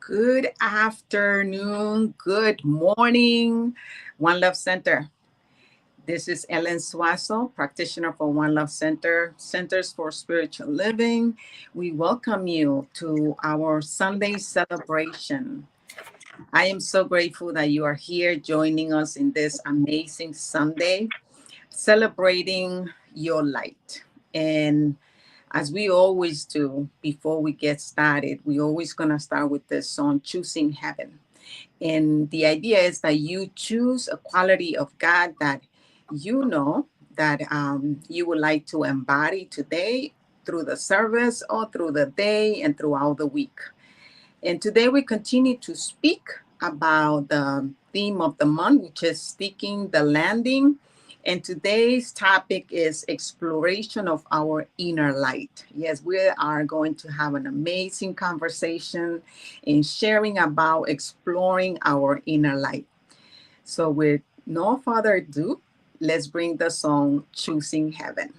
Good afternoon, good morning, One Love Center. This is Ellen Suazo, practitioner for One Love Center, Centers for Spiritual Living. We welcome you to our Sunday celebration. I am so grateful that you are here joining us in this amazing Sunday, celebrating your light. And as we always do, before we get started, we always gonna start with this song, Choosing Heaven. And the idea is that you choose a quality of God that you know that you would like to embody today through the service or through the day and throughout the week. And today we continue to speak about the theme of the month, which is Sticking the Landing. And today's topic is exploration of our inner light. Yes, we are going to have an amazing conversation in sharing about exploring our inner light. So with no further ado, let's bring the song Choosing Heaven.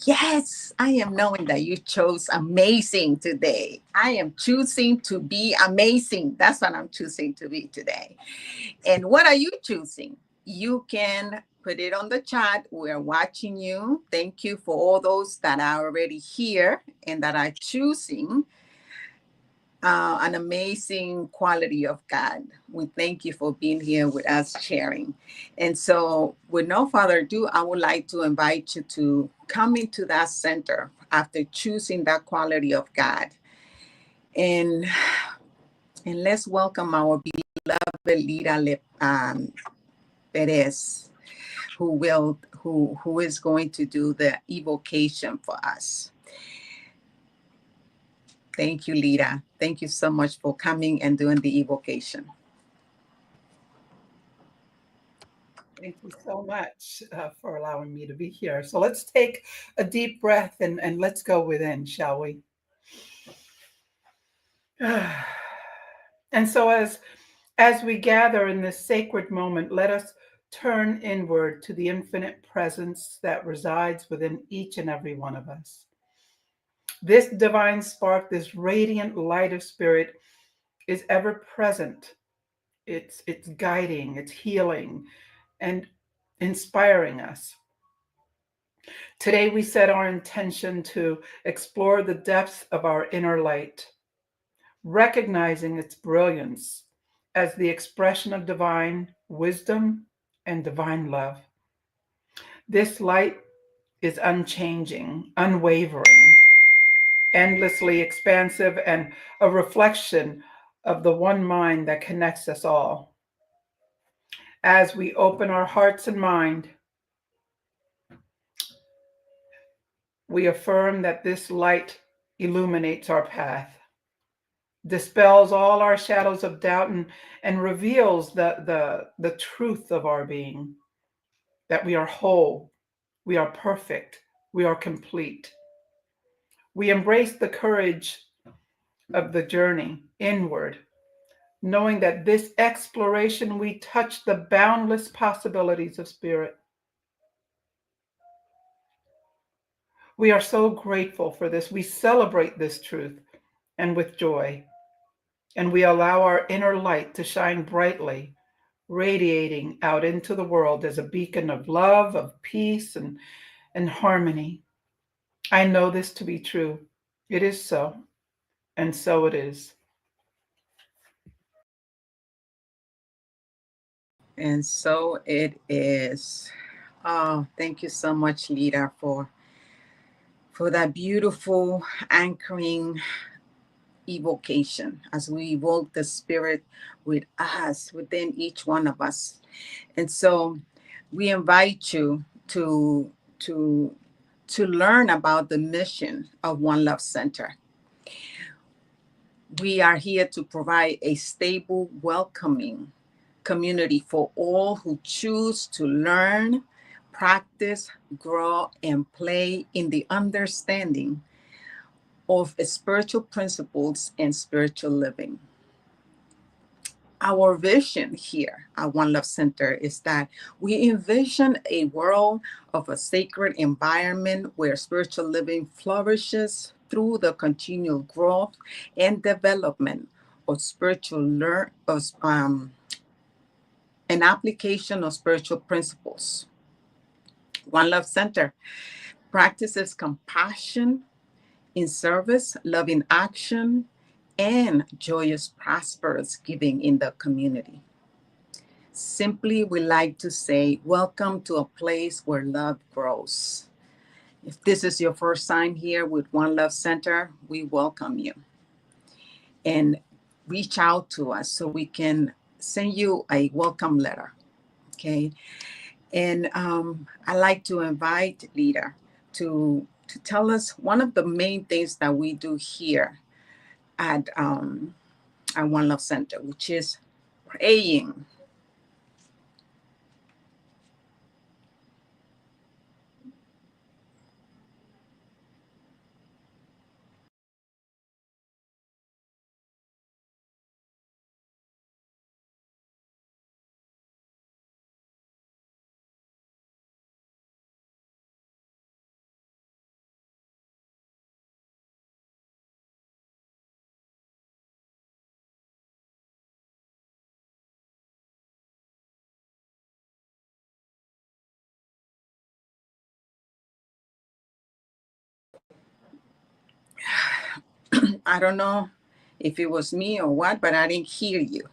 Yes, I am knowing that you chose amazing today. I am choosing to be amazing. That's what I'm choosing to be today. And what are you choosing? You can Put it on the chat. We're watching you. Thank you for all those that are already here and that are choosing an amazing quality of God. We thank you for being here with us sharing. And so, with no further ado, I would like to invite you to come into that center after choosing that quality of God. And let's welcome our beloved Lida Perez, who is going to do the evocation for us. Thank you, Lida. Thank you so much for coming and doing the evocation. Thank you so much for allowing me to be here. So let's take a deep breath and let's go within, shall we? And so as we gather in this sacred moment, let us turn inward to the infinite presence that resides within each and every one of us. This divine spark, this radiant light of spirit is ever present. It's guiding, it's healing, and inspiring us. Today, we set our intention to explore the depths of our inner light, recognizing its brilliance as the expression of divine wisdom and divine love. This light is unchanging, unwavering, endlessly expansive, and a reflection of the one mind that connects us all. As we open our hearts and mind, we affirm that this light illuminates our path, dispels all our shadows of doubt, and reveals the truth of our being, that we are whole, we are perfect, we are complete. We embrace the courage of the journey inward, knowing that this exploration we touch the boundless possibilities of spirit. We are so grateful for this. We celebrate this truth and with joy, and we allow our inner light to shine brightly, radiating out into the world as a beacon of love, of peace, and harmony. I know this to be true. It is so, and so it is. And so it is. Oh, thank you so much, Lida, for that beautiful anchoring evocation as we evoke the spirit with us, within each one of us. And so we invite you to learn about the mission of One Love Center. We are here to provide a stable, welcoming community for all who choose to learn, practice, grow, and play in the understanding of spiritual principles and spiritual living. Our vision here at One Love Center is that we envision a world of a sacred environment where spiritual living flourishes through the continual growth and development of spiritual an application of spiritual principles. One Love Center practices compassion in service, love in action, and joyous, prosperous giving in the community. Simply, we like to say, welcome to a place where love grows. If this is your first time here with One Love Center, we welcome you. And reach out to us so we can send you a welcome letter. Okay. And I like to invite Lida to tell us one of the main things that we do here at One Love Center, which is praying. I don't know if it was me or what, but I didn't hear you.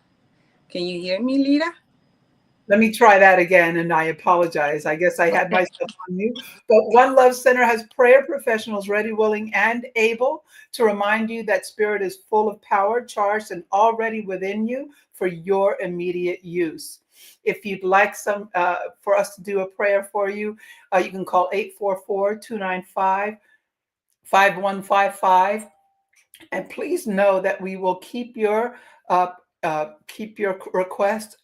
Can you hear me, Lita? Let me try that again, and I apologize. I guess I had Okay. myself on mute. But One Love Center has prayer professionals ready, willing, and able to remind you that Spirit is full of power, charged, and already within you for your immediate use. If you'd like some for us to do a prayer for you, you can call 844-295-5155. And please know that we will uh, keep your request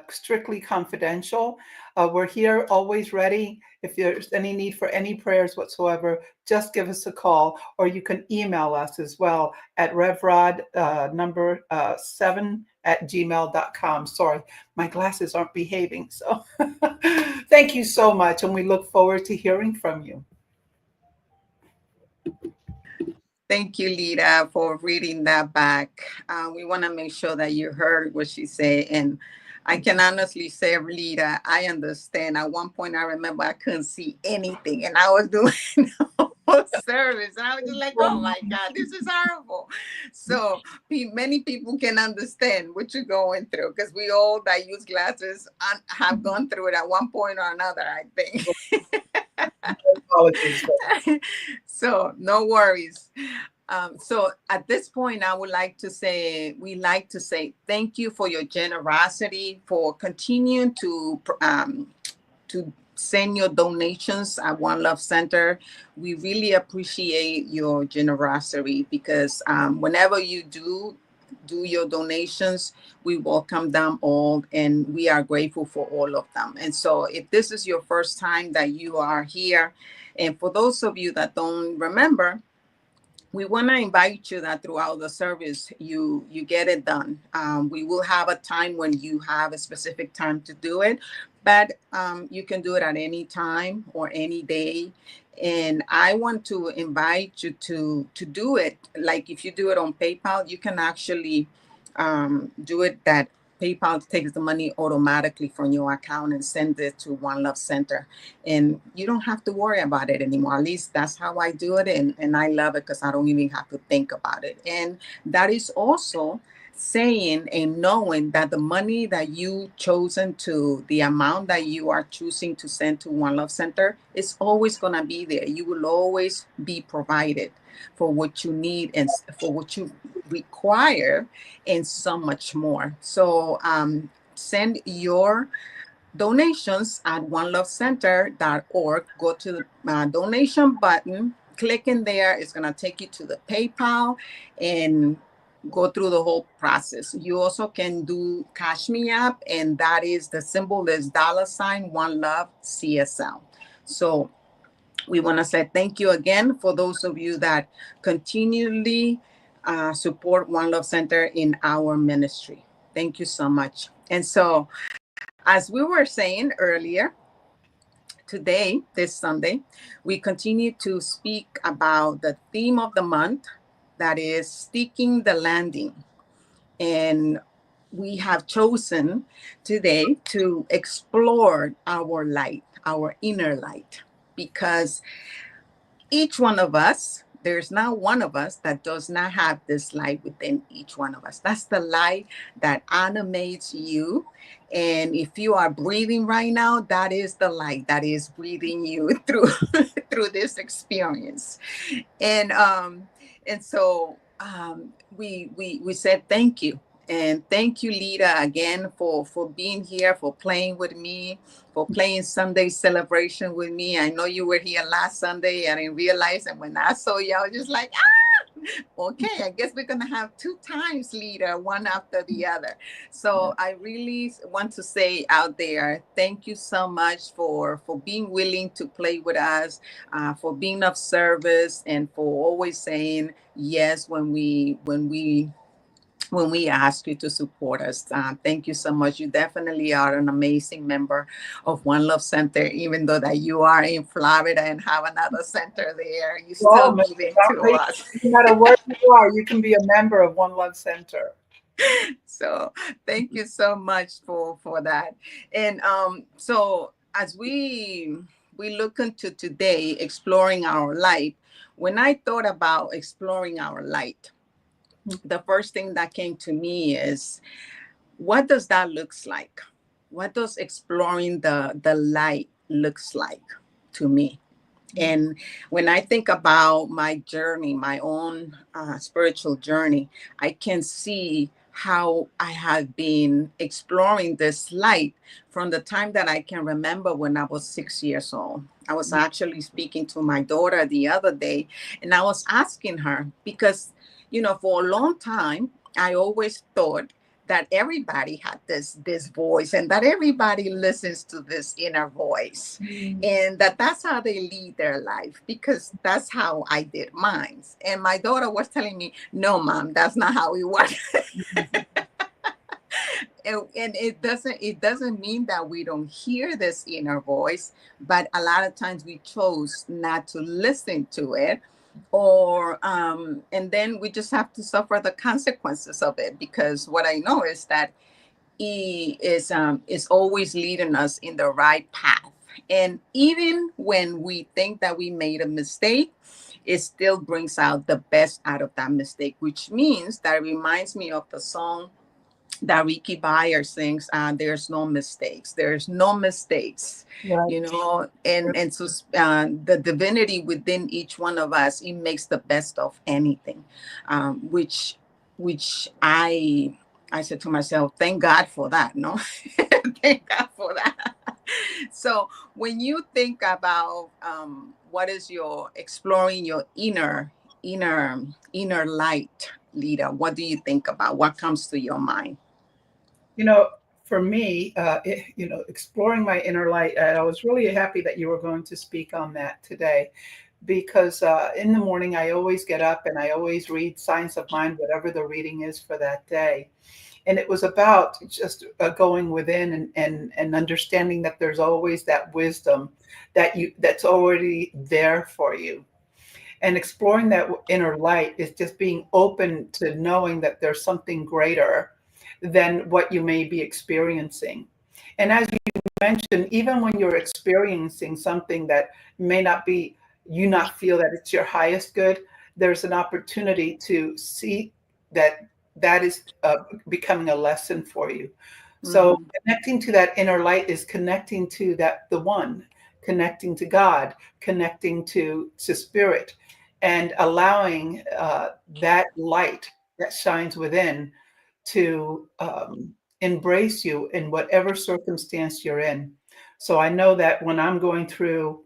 strictly confidential. We're here always ready. If there's any need for any prayers whatsoever, just give us a call, or you can email us as well at revrod number 7 at gmail.com. Sorry, my glasses aren't behaving. So thank you so much, and we look forward to hearing from you. Thank you, Lita, for reading that back. We want to make sure that you heard what she said. And I can honestly say, Lita, I understand. At one point, I remember I couldn't see anything, and I was doing service, and I was just like, "Oh my God, this is horrible." So many people can understand what you're going through, because we all that use glasses have gone through it at one point or another, I think. Apologies. So no worries. So at this point, I would like to say, we like to say thank you for your generosity, for continuing to send your donations at One Love Center. We really appreciate your generosity, because whenever you do your donations, we welcome them all, and we are grateful for all of them. And so if this is your first time that you are here, and for those of you that don't remember, we want to invite you that throughout the service you get it done. We will have a time when you have a specific time to do it, but you can do it at any time or any day. And I want to invite you to do it. Like, if you do it on PayPal, you can actually do it that PayPal takes the money automatically from your account and send it to One Love Center, and you don't have to worry about it anymore. At least that's how I do it, and I love it, because I don't even have to think about it. And that is also saying and knowing that the money that you chosen to, the amount that you are choosing to send to One Love Center, is always going to be there. You will always be provided for what you need and for what you require, and so much more. So send your donations at onelovecenter.org. Go to the donation button, click in there. It's going to take you to the PayPal and go through the whole process. You also can do Cash Me App, and that is, the symbol is $ One Love CSL. So we want to say thank you again for those of you that continually support One Love Center in our ministry. Thank you so much. And so, as we were saying earlier, today, this Sunday, we continue to speak about the theme of the month, that is sticking the landing. And we have chosen today to explore our light, our inner light, because each one of us, there's not one of us that does not have this light within each one of us. That's the light that animates you. And if you are breathing right now, that is the light that is breathing you through through this experience. And we said thank you. And thank you, Lita, again for being here, for playing with me, for playing Sunday celebration with me. I know you were here last Sunday. I didn't realize, and when I saw you, I was just like, okay, I guess we're gonna have two times, Lita, one after the other. So I really want to say out there, thank you so much for being willing to play with us, for being of service, and for always saying yes when we ask you to support us. Thank you so much. You definitely are an amazing member of One Love Center, even though that you are in Florida and have another center there. You still Well, give in to us. no matter where you are, you can be a member of One Love Center. So thank you so much for that. And so as we look into today exploring our light, when I thought about exploring our light, the first thing that came to me is, what does that looks like? What does exploring the light looks like to me? And when I think about my journey, my own spiritual journey, I can see how I have been exploring this light from the time that I can remember when I was 6 years old. I was actually speaking to my daughter the other day, and I was asking her because, for a long time, I always thought that everybody had this voice, and that everybody listens to this inner voice, and that's how they lead their life, because that's how I did mine. And my daughter was telling me, no, mom, that's not how it works. And it doesn't mean that we don't hear this inner voice, but a lot of times we chose not to listen to it, or and then we just have to suffer the consequences of it, because what I know is that he is always leading us in the right path. And even when we think that we made a mistake, it still brings out the best out of that mistake, which means that it reminds me of the song that Ricky Bayer sings, there's no mistakes. There's no mistakes, Right. and so the divinity within each one of us, it makes the best of anything, which I said to myself, thank God for that, no? Thank God for that. So when you think about what is your exploring your inner light, Lita, what do you think about? What comes to your mind? You know, for me, exploring my inner light, and I was really happy that you were going to speak on that today, because in the morning I always get up and I always read Science of Mind, whatever the reading is for that day. And it was about just going within and understanding that there's always that wisdom that's already there for you. And exploring that inner light is just being open to knowing that there's something greater than what you may be experiencing. And as you mentioned, even when you're experiencing something that may not be, you not feel that it's your highest good, there's an opportunity to see that that is becoming a lesson for you. So Mhm. connecting to that inner light is connecting to that the one, connecting to God, connecting to spirit, and allowing that light that shines within to embrace you in whatever circumstance you're in. So I know that when I'm going through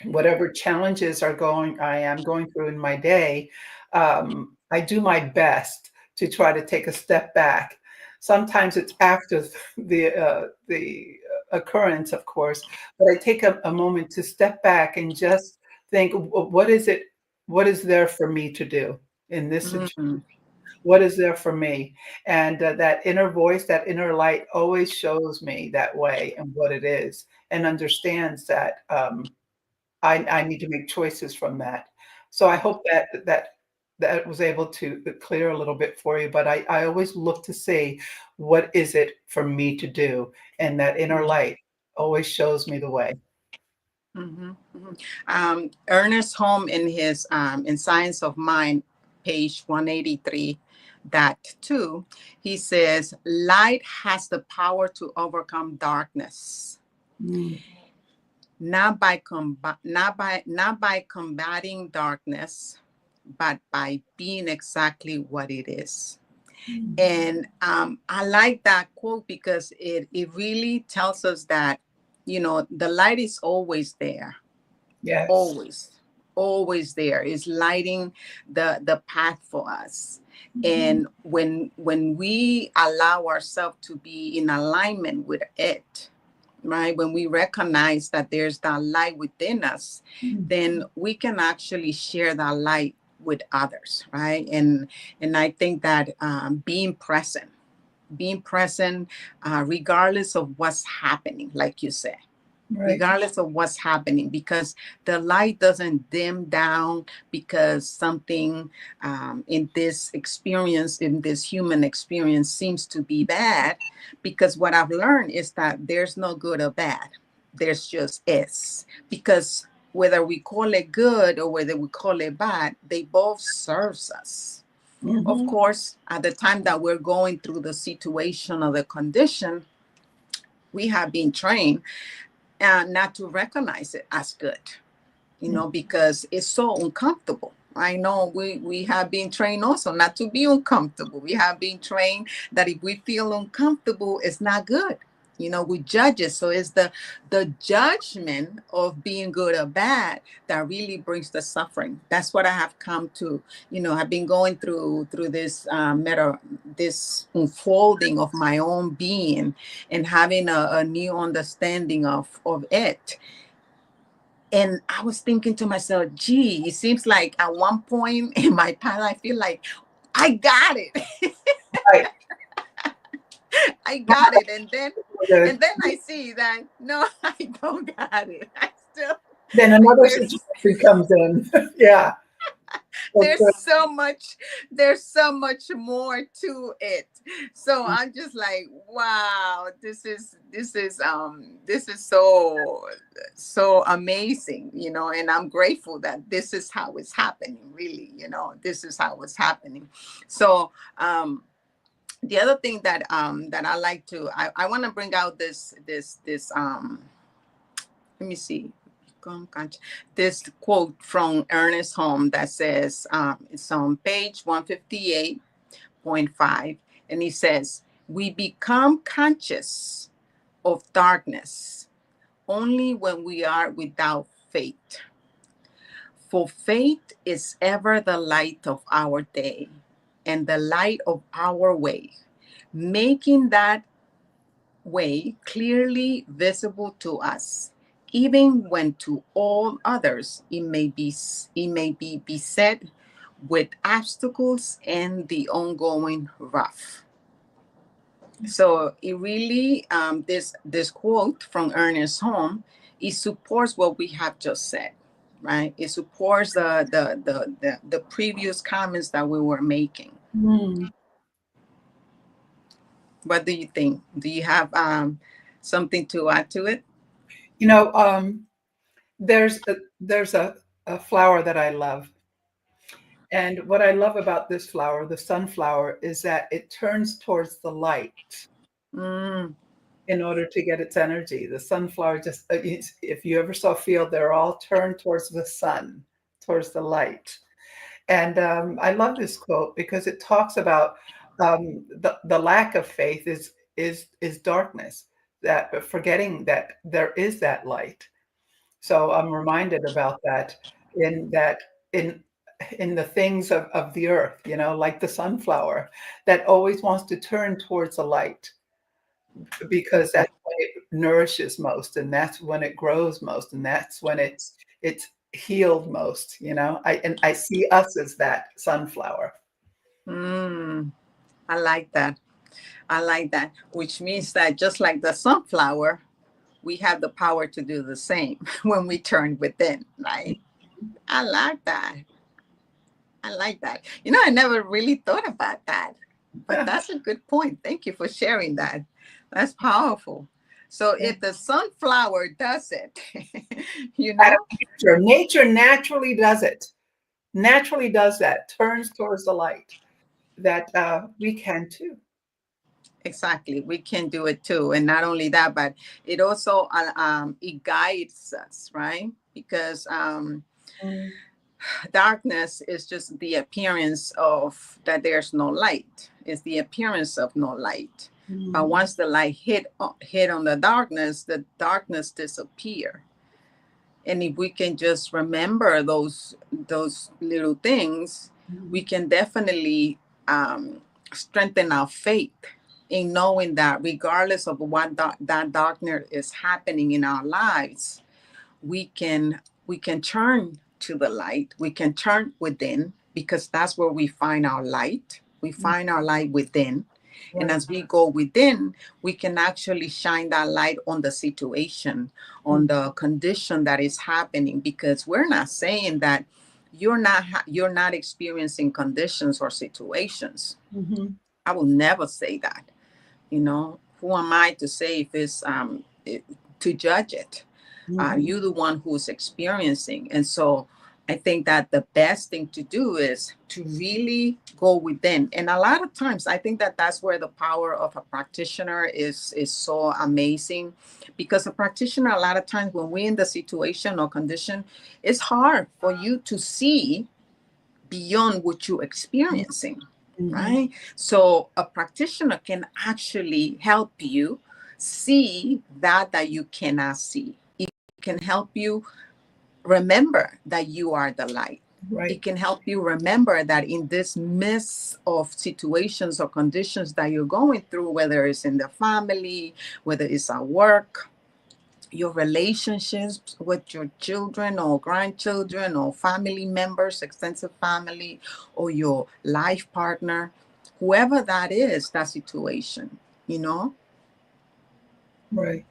whatever challenges I am going through in my day, I do my best to try to take a step back. Sometimes it's after the occurrence, of course, but I take a moment to step back and just think, what is it? What is there for me to do in this situation? Mhm. What is there for me? And that inner voice, that inner light always shows me that way and what it is, and understands that I need to make choices from that. So I hope that was able to clear a little bit for you. But I always look to see what is it for me to do, and that inner light always shows me the way. Mhm. Mhm. Ernest Holm, in his in Science of Mind, page 183, that two, he says, light has the power to overcome darkness, Mm, not by combating darkness, but by being exactly what it is. mm. And I like that quote because it really tells us that, the light is always there, Yes. always there, is lighting the path for us. And when we allow ourselves to be in alignment with it, right, when we recognize that there's that light within us, Mhm. then we can actually share that light with others, right? And I think that being present, regardless of what's happening, like you said, Right. regardless of what's happening, because the light doesn't dim down because something in this human experience seems to be bad. Because what I've learned is that there's no good or bad, there's just is. Because whether we call it good or whether we call it bad, they both serves us. Of Mm-hmm. course, at the time that we're going through the situation or the condition, we have been trained not to recognize it as good, because it's so uncomfortable. I know we have been trained also not to be uncomfortable. We have been trained that if we feel uncomfortable, it's not good. We judge it. So it's the judgment of being good or bad that really brings the suffering. That's what I have come to. I've been going through this this unfolding of my own being and having a new understanding of it. And I was thinking to myself, gee, it seems like at one point in my past, I feel like I got it. Right. I got it. And then Good. and then I see that no, I don't got it. Then Like another situation comes in. Yeah. That's there's good. so much there's so much more to it. So I'm just like, wow, this is so amazing, and I'm grateful that this is how it's happening, really. This is how it's happening. So the other thing that I like to I want to bring out this let me see. This quote from Ernest Holmes that says, it's on page 158.5, and he says, we become conscious of darkness only when we are without faith. For faith is ever the light of our day and the light of our way, making that way clearly visible to us, even when to all others it may be beset with obstacles and the ongoing rough. So it really, this quote from Ernest Holmes, it supports what we have just said, right? It supports the previous comments that we were making. Mm. What do you think? Do you have something to add to it? You know, there's a flower that I love. And what I love about this flower, the sunflower, is that it turns towards the light Mm. in order to get its energy. The sunflower just, if you ever saw a field, they're all turned towards the sun, towards the light. And I love this quote because it talks about the lack of faith is darkness, that forgetting that there is that light. So I'm reminded about that in in the things of the earth, like the sunflower that always wants to turn towards the light because that's when it nourishes most, and that's when it grows most, and that's when it's healed most. I see us as that sunflower. Mm. I like that. I like that, which means that just like the sunflower, we have the power to do the same when we turn within, right? I like that. I like that. I never really thought about that, but that's a good point. Thank you for sharing that. That's powerful. So Yeah. if the sunflower does it, you Out know, of nature naturally does it. Naturally does that. Turns towards the light. That we can too. exactly, we can do it too. And not only that, but it also it guides us, right? Because Mm, darkness is just the appearance of that there's no light. It's the appearance of no light. But mm, once the light hit on the darkness disappear. And if we can just remember those little things, we mm, can definitely strengthen our faith in knowing that regardless of what that darkness is happening in our lives, we can turn to the light. We can turn within because that's where we find our light. We mm. find our light within. And Right. as we go within, we can actually shine that light on the situation, Mm, on the condition that is happening, because we're not saying that you're not experiencing conditions or situations. mhm, I will never say that. Who am I to say if it's to judge it? mhm, You're the one who's experiencing. And so I think that the best thing to do is to really go within. And a lot of times, I think that that's where the power of a practitioner is so amazing, because a practitioner, a lot of times when we're in the situation or condition, it's hard for you to see beyond what you're experiencing, Mm-hmm. right? So a practitioner can actually help you see that you cannot see. It can help you remember that you are the light. Right. It can help you remember that in this midst of situations or conditions that you're going through, whether it's in the family, whether it's at work, your relationships with your children or grandchildren or family members, extensive family, or your life partner, whoever that is, that situation, you know, Right.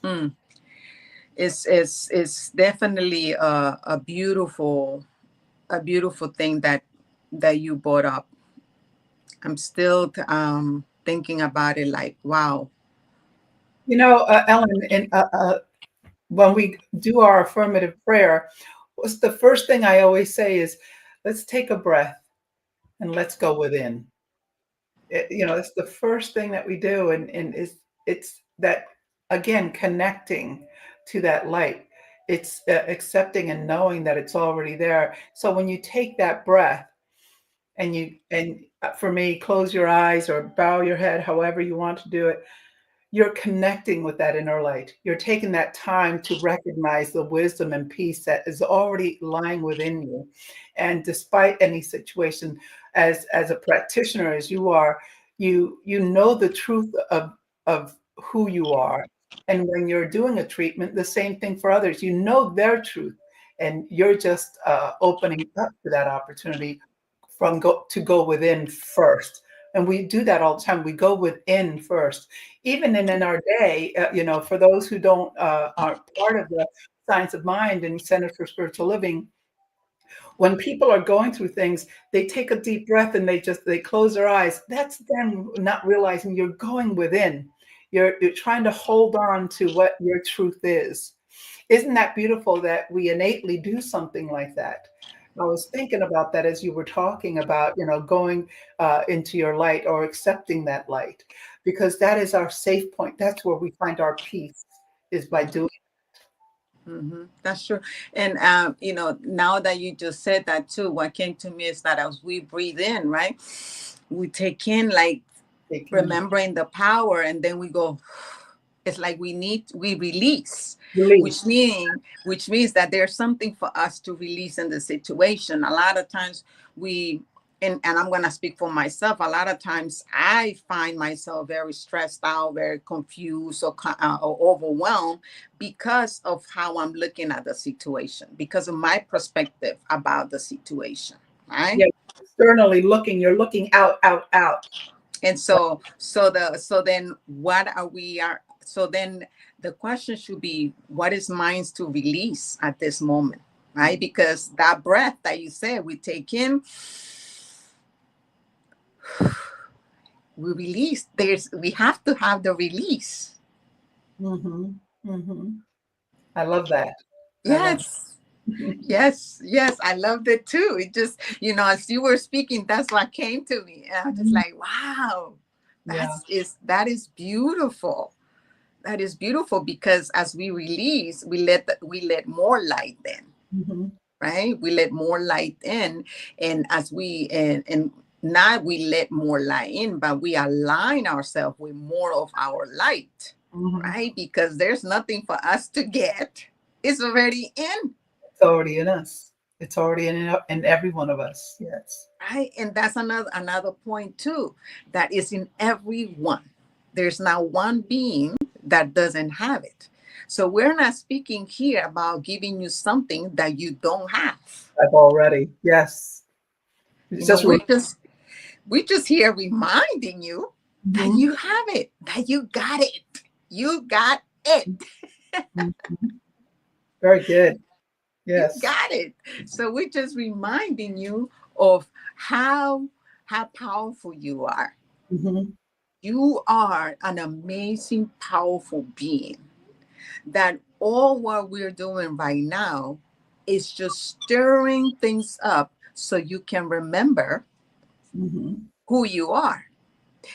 mm, it's definitely a beautiful thing that you brought up. I'm still thinking about it like, wow. Ellen, when we do our affirmative prayer, what's the first thing I always say is, let's take a breath and let's go within. It's the first thing that we do, and it's that, again, connecting to that light. It's accepting and knowing that it's already there. So when you take that breath and for me, close your eyes or bow your head, however you want to do it, you're connecting with that inner light. You're taking that time to recognize the wisdom and peace that is already lying within you. And despite any situation, as a practitioner, as you are, you know the truth of who you are. And when you're doing a treatment, the same thing for others. You know their truth, and you're just opening up to that opportunity to go within first. And we do that all the time. We go within first, even in our day. For those who don't aren't part of the Science of Mind and Center for Spiritual Living, when people are going through things, they take a deep breath and they close their eyes. That's them not realizing you're going within. You're trying to hold on to what your truth is. Isn't that beautiful that we innately do something like that? I was thinking about that as you were talking about, going into your light or accepting that light, because that is our safe point. That's where we find our peace, is by doing. That's true. And, now that you just said that too, what came to me is that as we breathe in, right, we take in like Taking in remembering the power, and then we go, it's like we release, release. which means that there's something for us to release in the situation. A lot of times we, and I'm going to speak for myself, a lot of times I find myself very stressed out, very confused, or overwhelmed, because of how I'm looking at the situation, because of my perspective about the situation, right? Yeah, externally looking, you're looking out, out, out. And so then what are we are so then the question should be, what is mine to release at this moment, right? Because that breath that you said we take in, we release. We have to have the release. Mm-hmm. Mm-hmm. I love that. I love Yes. Yes, I loved it too. It just, as you were speaking, that's what came to me. And I'm just that. like, wow, Yeah. that is beautiful. That is beautiful, because as we release, we let more light in, Mm-hmm. right? We let more light in, and as we and not we let more light in, but we align ourselves with more of our light, Mm-hmm. right? Because there's nothing for us to get; it's already in, It's already in us. It's already in every one of us. Yes. right? And that's another point too, that is in everyone. There's not one being that doesn't have it. So we're not speaking here about giving you something that you don't have. I've already. Yes. It's just We just here reminding you that mm-hmm. you have it, that you got it. You got it. Mm-hmm. Very good. You Yes. got it. So we're just reminding you of how powerful you are. Mm-hmm. You are an amazing, powerful being. that all what we're doing right now is just stirring things up so you can remember Hmm. who you are.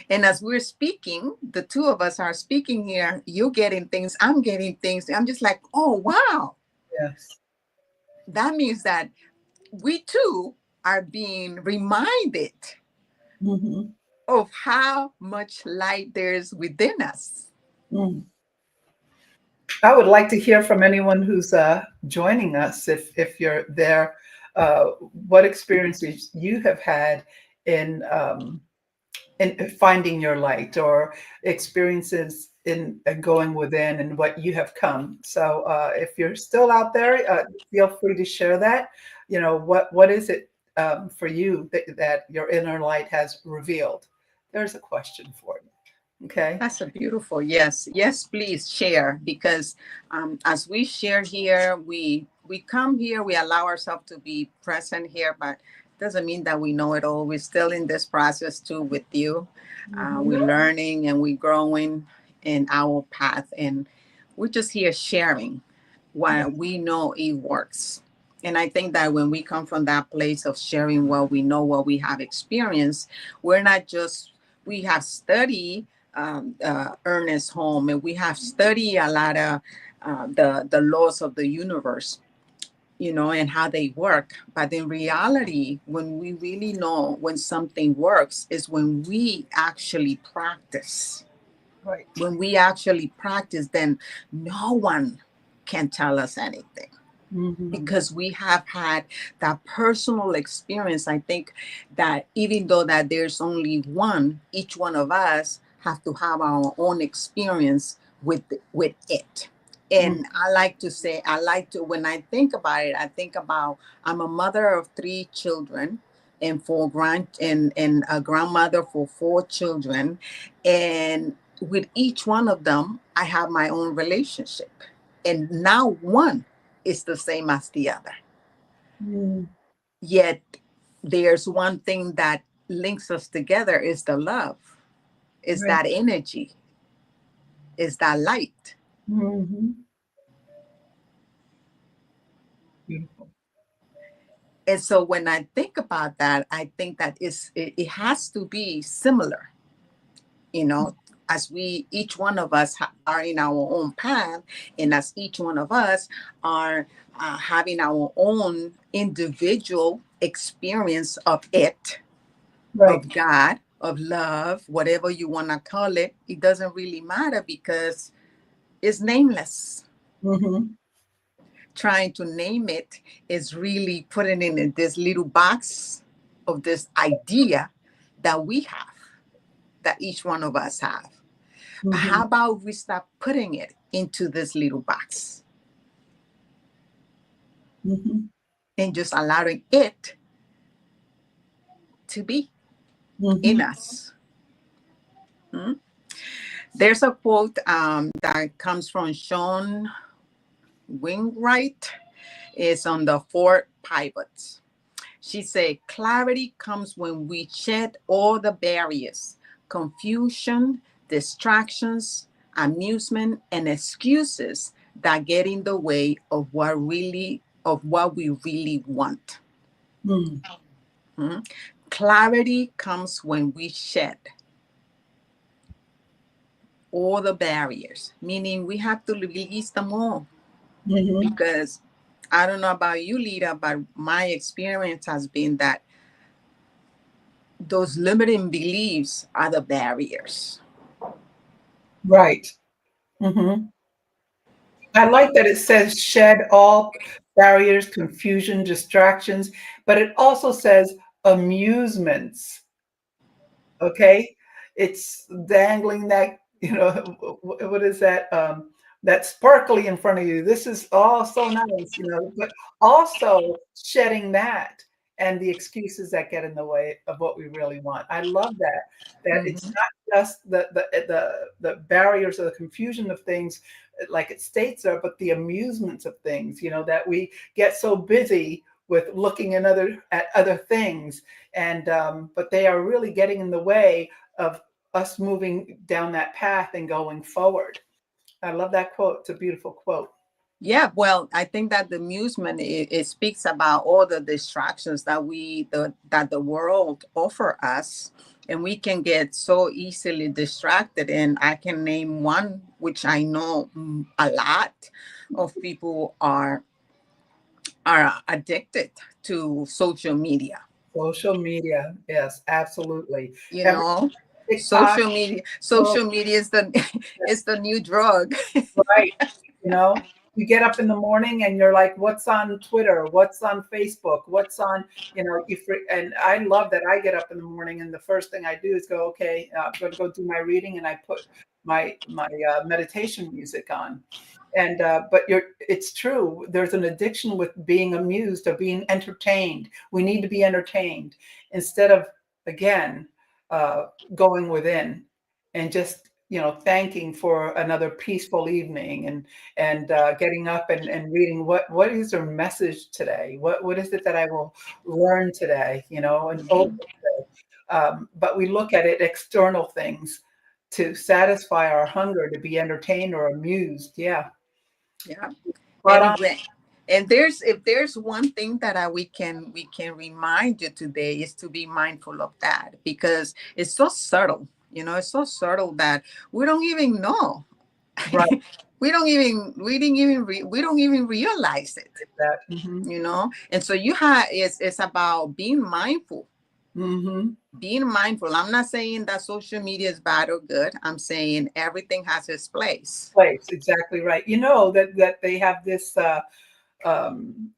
And as we're speaking, the two of us are speaking here, you're getting things, I'm getting things. I'm just like, oh, wow. Yes. That means that we too are being reminded Hmm. of how much light there is within us. Mm. I would like to hear from anyone who's joining us, if you're there. Uh, what experiences you have had in in finding your light, or experiences in going within, and what you have come. So if you're still out there, feel free to share that. You know, what is it for you that your inner light has revealed? There's a question for you. Okay. That's a beautiful, yes, yes. Please share, because as we share here, we come here, we allow ourselves to be present here, but doesn't mean that we know it all. We're still in this process too with you. Hmm. We're learning and we're growing in our path, and we're just here sharing Yeah. what we know it works. And I think that when we come from that place of sharing what we know, what we have experienced, we're not just, we have studied Ernest Holmes, and we have studied a lot of the laws of the universe, you know, and how they work. But in reality, when we really know when something works, is when we actually practice. Right. When we actually practice, then no one can tell us anything, Hmm. because we have had that personal experience. I think that even though that there's only one, each one of us have to have our own experience with it. Hmm. And I like to say, I like to, when I think about it, I think about, I'm a mother of three children, and and a grandmother for four children, and with each one of them I have my own relationship, and now one is the same as the other. Hmm. Yet there's one thing that links us together, is the love, is Right. that energy, is that light. Hmm. Beautiful. And so when I think about that, I think that it has to be similar, you know, as we, each one of us are in our own path, and as each one of us are having our own individual experience of it, Right. of God, of love, whatever you want to call it. It doesn't really matter, because it's nameless. Hmm. Trying to name it is really putting it in this little box of this idea that we have, that each one of us have. But Hmm. how about we stop putting it into this little box Hmm. and just allowing it to be in Hmm. us? Hmm? There's a quote that comes from Sean Wingwright. It's on the four pivots. She said, clarity comes when we shed all the barriers, confusion, distractions, amusement, and excuses that get in the way of what we really want. Hmm. Mhm. Clarity comes when we shed all the barriers, meaning we have to release them all. Hmm. Because I don't know about you, Lita, but my experience has been that those limiting beliefs are the barriers. Right. Hmm. I like that it says shed all barriers, confusion, distractions, but it also says amusements. Okay, it's dangling that, what is that, that sparkly in front of you. This is all so nice, but also shedding that and the excuses that get in the way of what we really want. I love that it's Mhm. not just the barriers or the confusion of things, like it states there, but the amusements of things, that we get so busy with looking at other things, and but they are really getting in the way of us moving down that path and going forward. I love that quote. It's a beautiful quote. Yeah, well, I think that the amusement, it speaks about all the distractions that that the world offer us, and we can get so easily distracted. And I can name one which I know a lot of people are addicted to social media. Social media, yes, absolutely. You Every know, TikTok, oh, social media is the is the new drug. right. You know, you get up in the morning and you're like, what's on Twitter? What's on Facebook? What's on, and I love that I get up in the morning and the first thing I do is go, okay, I'm going to go do my reading, and I put my meditation music on. And but it's true. There's an addiction with being amused or being entertained. We need to be entertained instead of, again, uh, going within and just thanking for another peaceful evening, and getting up and reading what is their message today, what is it that I will learn today, and over. But we look at it external things to satisfy our hunger to be entertained or amused. Yeah. Yeah. But And when, and there's if there's one thing that we can remind you today is to be mindful of that, because it's so subtle. It's so subtle that we don't even know. right, We don't even realize it. that. Hmm. And so it's about being mindful. Hmm. Being mindful. I'm not saying that social media is bad or good. I'm saying everything has its place. Place, exactly right. You know that they have this um,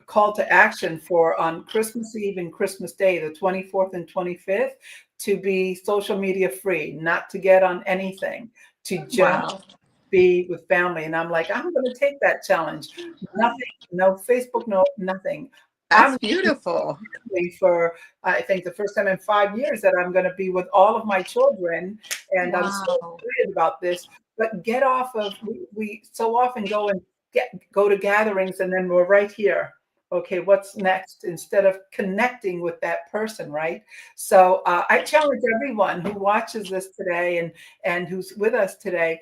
call to action for on Christmas Eve and Christmas Day, the 24th and 25th, to be social media free, not to get on anything, to just Wow. be with family. And I'm like, I'm going to take that challenge. Nothing, no Facebook, no nothing. That's I'm beautiful. for, I think, the first time in 5 years that I'm going to be with all of my children, and I'm so Wow. excited about this. But get off of we so often go to gatherings, and then we're right here. Okay, what's next? Instead of connecting with that person, right? So I challenge everyone who watches this today and who's with us today.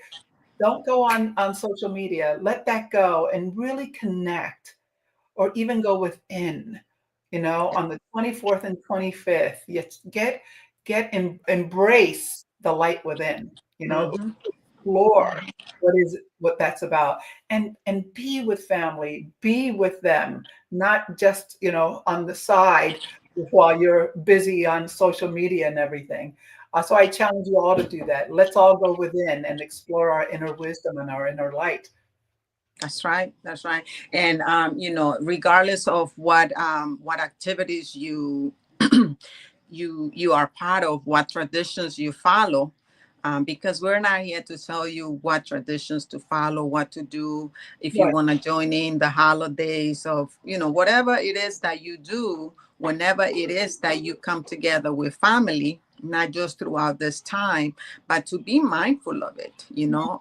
Don't go on social media. Let that go and really connect, or even go within, on the 24th and 25th. Yes, embrace the light within, Mm-hmm. explore what that's about, and be with family, be with them, not just, on the side while you're busy on social media and everything. So I challenge you all to do that. Let's all go within and explore our inner wisdom and our inner light. That's right. That's right. And regardless of what activities you are part of, what traditions you follow, because we're not here to tell you what traditions to follow, what to do. If you Right. want to join in the holidays of, whatever it is that you do, whenever it is that you come together with family, not just throughout this time, but to be mindful of it.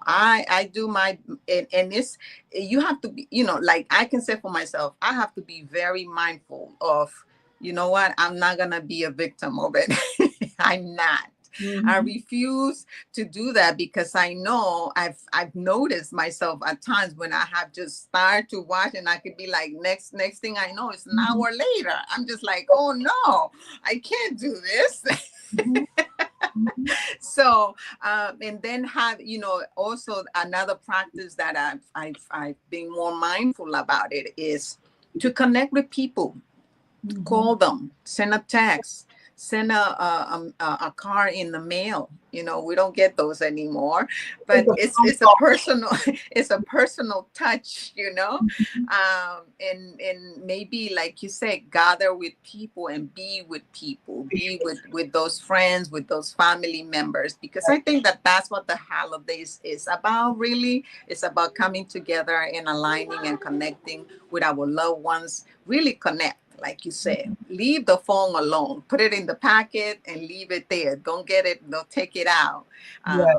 I do my, and it's, you have to be, like I can say for myself, I have to be very mindful of, what, I'm not gonna be a victim of it. I'm not. I Mhm. refuse to do that, because I know I've noticed myself at times when I have just started to watch, and I could be like, next thing I know, it's an Mhm. hour later. I'm just like, oh no, I can't do this. Mhm. Mhm. So and then have, also another practice that I've been more mindful about it is to connect with people. Mhm. Call them, send a text, send a card in the mail. We don't get those anymore, Think but of it's a personal it's a personal touch. And maybe, like you said, gather with people and be with people, be with those friends, with those family members, because I think that that's what the holidays is about. Really, it's about coming together and aligning and connecting with our loved ones. Really connect, like you said. Leave the phone alone. Put it in the packet and leave it there. Don't get it. Don't take it out. Yeah.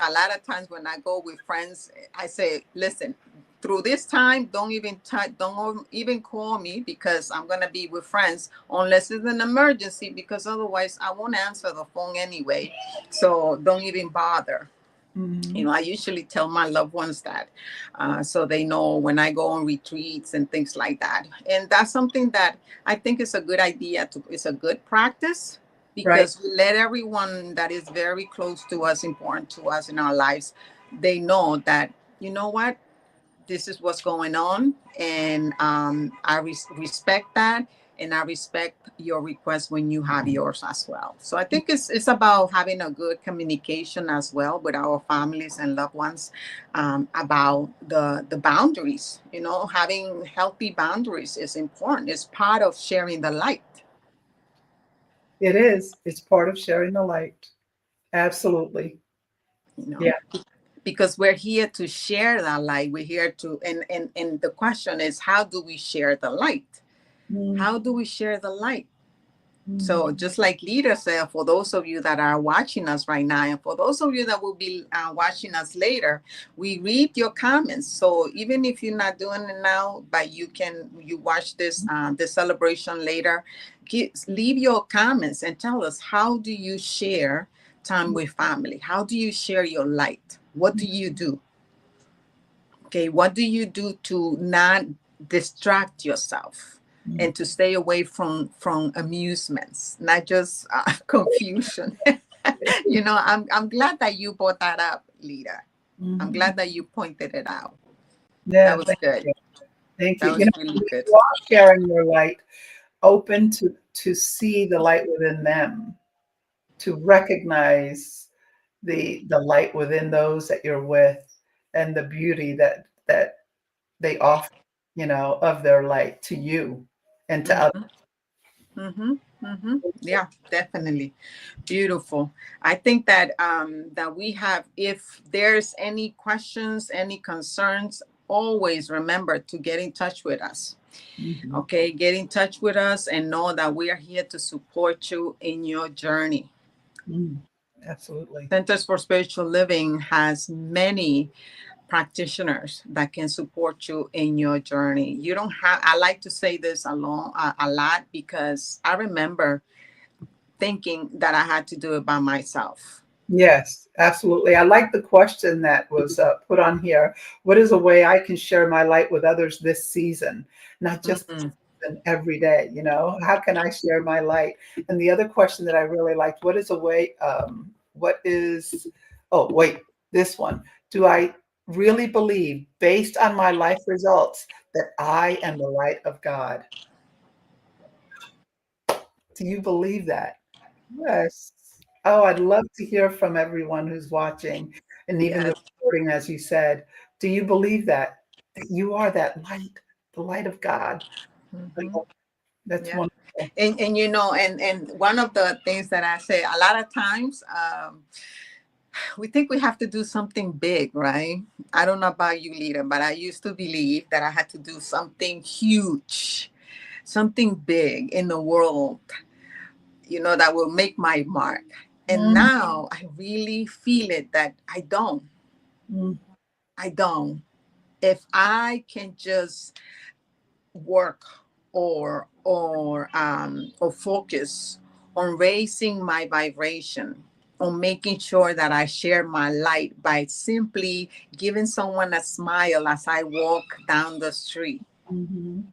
A lot of times when I go with friends, I say, listen, through this time, don't even call me, because I'm gonna be with friends, unless it's an emergency, because otherwise I won't answer the phone anyway. So don't even bother. You Mm-hmm. know, I usually tell my loved ones that, so they know when I go on retreats and things like that. And that's something that I think is a good idea. It's a good practice Right. because we let everyone that is very close to us, important to us in our lives, they know that, you know what, this is what's going on, and I respect that, and I respect your request when you have yours as well. So I think it's about having a good communication as well with our families and loved ones, about the boundaries. You know, having healthy boundaries is important. It's part of sharing the light. It is. It's part of sharing the light. Absolutely. You know, Yeah. because we're here to share that light. We're here to, and the question is, how do we share the light? Mm-hmm. How do we share the light? So just like Lita said, for those of you that are watching us right now, and for those of you that will be watching us later, we read your comments. So even if you're not doing it now, but you watch this celebration later, leave your comments and tell us, how do you share time with family? How do you share your light? What do you do? Okay, what do you do to not distract yourself and to stay away from amusements, not just confusion? You know, I'm glad that you brought that up, Lita. I'm Mm-hmm. glad that you pointed it out. That Yeah. was Thank good. you. Thank you. That You was know, really when good. you are sharing your light, open to see the light within them, to recognize the light within those that you're with, and the beauty that they offer, of their light to you and to others. Mm-hmm, mm-hmm, mm-hmm. Yeah, definitely. Beautiful. I think that that we have, if there's any questions, any concerns, always remember to get in touch with us. Mhm. Okay, get in touch with us and know that we are here to support you in your journey. Mm. Absolutely. Centers for Spiritual Living has many practitioners that can support you in your journey. You don't have, I like to say this a lot, because I remember thinking that I had to do it by myself. Yes, absolutely. I like the question that was put on here. What is a way I can share my light with others this season? Not just this Mhm. season, every day, How can I share my light? And the other question that I really liked, what is a way, oh, wait, this one. Do I really believe, based on my life results, that I am the light of God? Do you believe that? Yes. Oh, I'd love to hear from everyone who's watching and even the Yes. recording, as you said. Do you believe that you are that light, the light of God? Hmm. That's Yeah. wonderful. And you know, and one of the things that I say a lot of times, we think we have to do something big, right? I don't know about you, Lita, but I used to believe that I had to do something huge, something big in the world, you know, that will make my mark. And Mm, now I really feel it that I don't. mm, I don't. If I can just work or focus on raising my vibration, on making sure that I share my light by simply giving someone a smile as I walk down the street. mhm.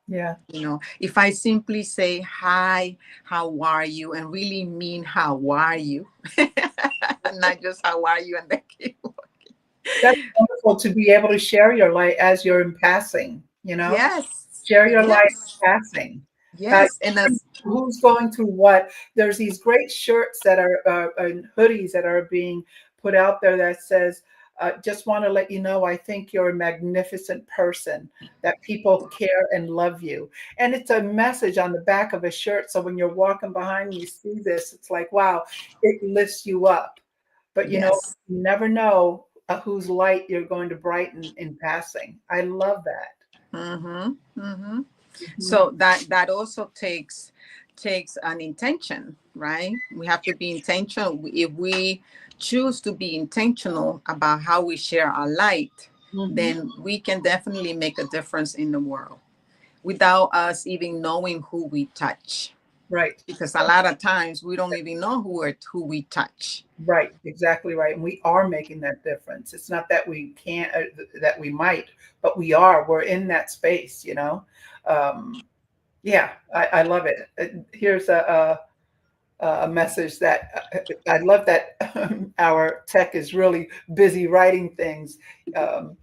Yeah. You know, if I simply say hi, how are you, and really mean how are you, not just how are you and the keyboard. That's wonderful to be able to share your light as you're in passing. Yes, Share your light yes, in passing. Uh, yes, and as who's going through what? There's these great shirts that are and hoodies that are being put out there that says, "Just want to let you know, I think you're a magnificent person. That people care and love you." And it's a message on the back of a shirt. So when you're walking behind, you see this. It's like, wow, it lifts you up. But yes. you never know whose light you're going to brighten in passing. I love that. Mm-hmm. Mm-hmm. Mhm. So that also takes an intention, right? We have to be intentional. If we choose to be intentional about how we share our light, Mhm. then we can definitely make a difference in the world without us even knowing who we touch. Right. because a lot of times we don't even know who we touch. Right, exactly right. And we are making that difference. It's not that we can't, that we might, but we are. We're in that space, you know. Um, yeah, I love it. Here's a message that I love that our tech is really busy writing things. Um,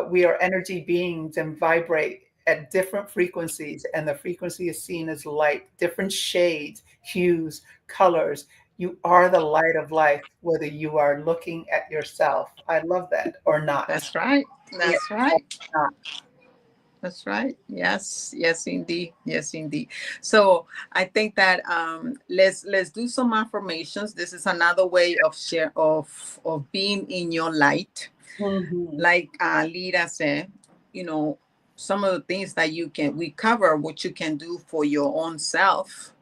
we are energy beings and vibrate at different frequencies, and the frequency is seen as light, different shades, hues, colors. You are the light of life, whether you are looking at yourself. I love that or not. That's right. Yeah, That's or right. not. That's right. Yes, yes, indeed. Yes, indeed. So I think that let's do some affirmations. This is another way of share of being in your light. Mhm. Like Lita said, you know, some of the things that we cover what you can do for your own self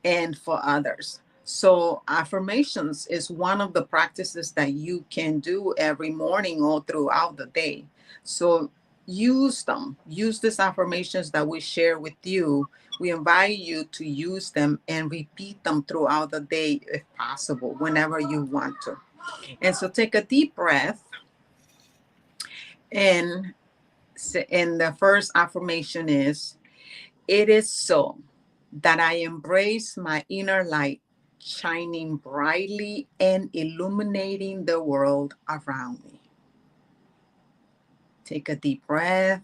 and for others. So, affirmations is one of the practices that you can do every morning or throughout the day. So, use them. Use these affirmations that we share with you. We invite you to use them and repeat them throughout the day if possible, whenever you want to. And so, take a deep breath. And, and the first affirmation is, it is so that I embrace my inner light, shining brightly and illuminating the world around me. Take a deep breath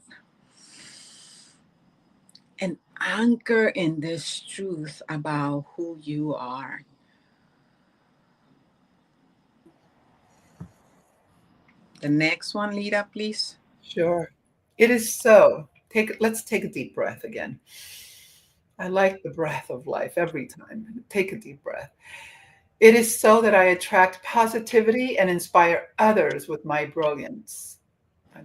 and anchor in this truth about who you are. The next one, Lita, please. Sure. It is so. Let's take a deep breath again. I like the breath of life every time. Take a deep breath. It is so that I attract positivity and inspire others with my brilliance.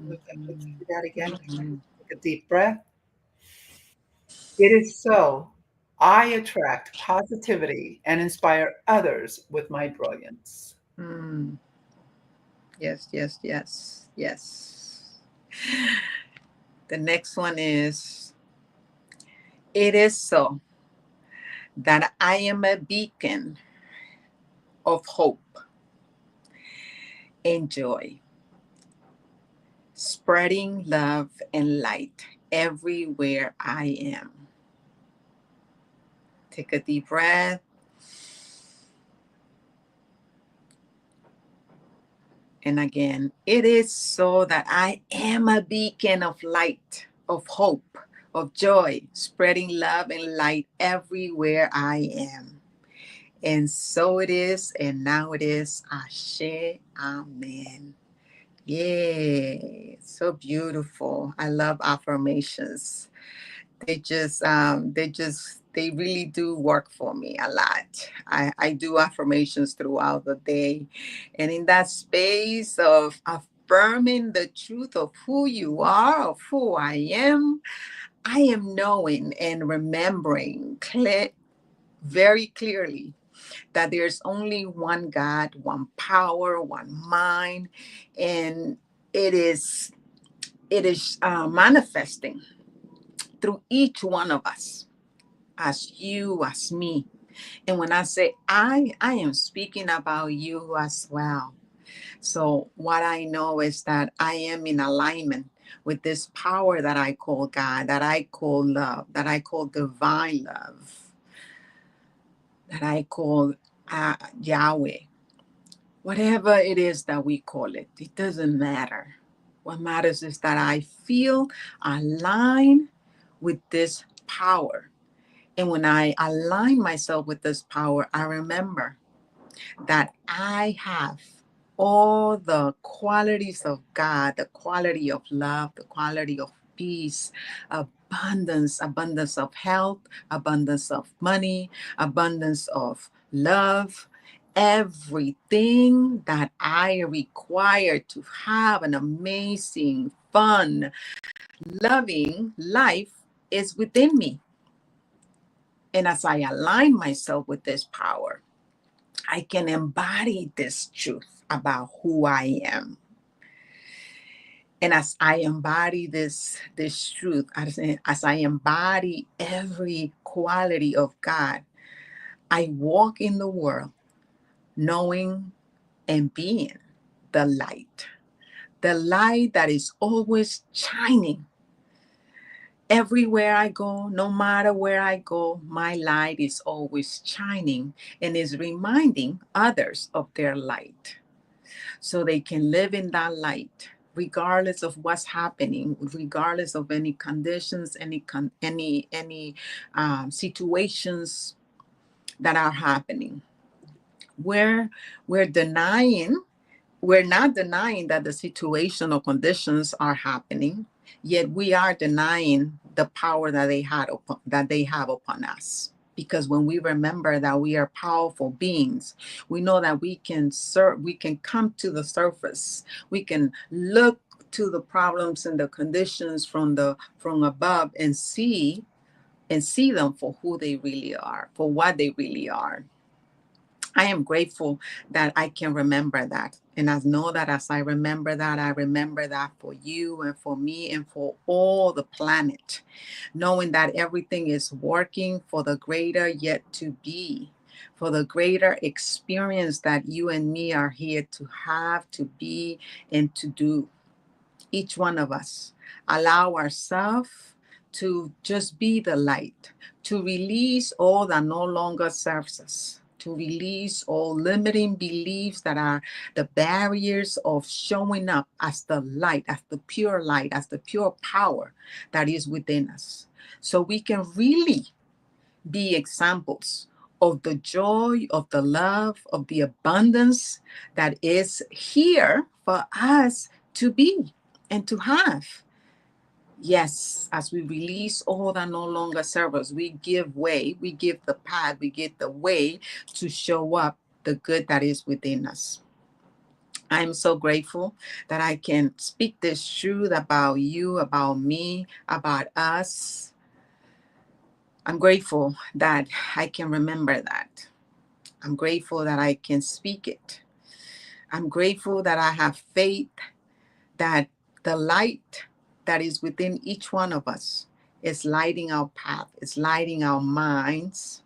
Let's Mhm. do that again. Mhm. Take a deep breath. It is so. I attract positivity and inspire others with my brilliance. Mm. Yes, yes, yes, yes. The next one is, it is so that I am a beacon of hope and joy, spreading love and light everywhere I am. Take a deep breath. And again, it is so that I am a beacon of light, of hope, of joy, spreading love and light everywhere I am. And so it is, and now it is. Ashe, amen. Yeah, so beautiful. I love affirmations. They really do work for me a lot. I do affirmations throughout the day, and in that space of affirming the truth of who you are, of who I am knowing and remembering very clearly that there's only one God, one power, one mind, and it is manifesting through each one of us, as you, as me. And when I say I am speaking about you as well. So what I know is that I am in alignment with this power that I call God, that I call love, that I call divine love, that I call Yahweh. Whatever it is that we call it, it doesn't matter. What matters is that I feel aligned with this power. And when I align myself with this power, I remember that I have all the qualities of God, the quality of love, the quality of peace, abundance of health, abundance of money, abundance of love. Everything that I require to have an amazing, fun, loving life is within me. And as I align myself with this power, I can embody this truth about who I am. And as I embody this truth, as I embody every quality of God, I walk in the world knowing and being the light. The light that is always shining. Everywhere I go, no matter where I go, my light is always shining and is reminding others of their light so they can live in that light regardless of what's happening, regardless of any conditions, any situations that are happening. We're we're denying we're not denying that the situation or conditions are happening, yet we are denying the power that they have upon us. Because when we remember that we are powerful beings, we know that we can come to the surface. We can look to the problems and the conditions from above and see them for who they really are, for what they really are. I am grateful that I can remember that. And I know that as I remember that for you and for me and for all the planet, knowing that everything is working for the greater yet to be, for the greater experience that you and me are here to have, to be, and to do. Each one of us allow ourselves to just be the light, to release all that no longer serves us, to release all limiting beliefs that are the barriers of showing up as the light, as the pure power that is within us. So we can really be examples of the joy, of the love, of the abundance that is here for us to be and to have. Yes, as we release all that no longer serve us, we give way, we give the path, we give the way to show up the good that is within us. I'm so grateful that I can speak this truth about you, about me, about us. I'm grateful that I can remember that. I'm grateful that I can speak it. I'm grateful that I have faith that the light that is within each one of us is lighting our path, is lighting our minds,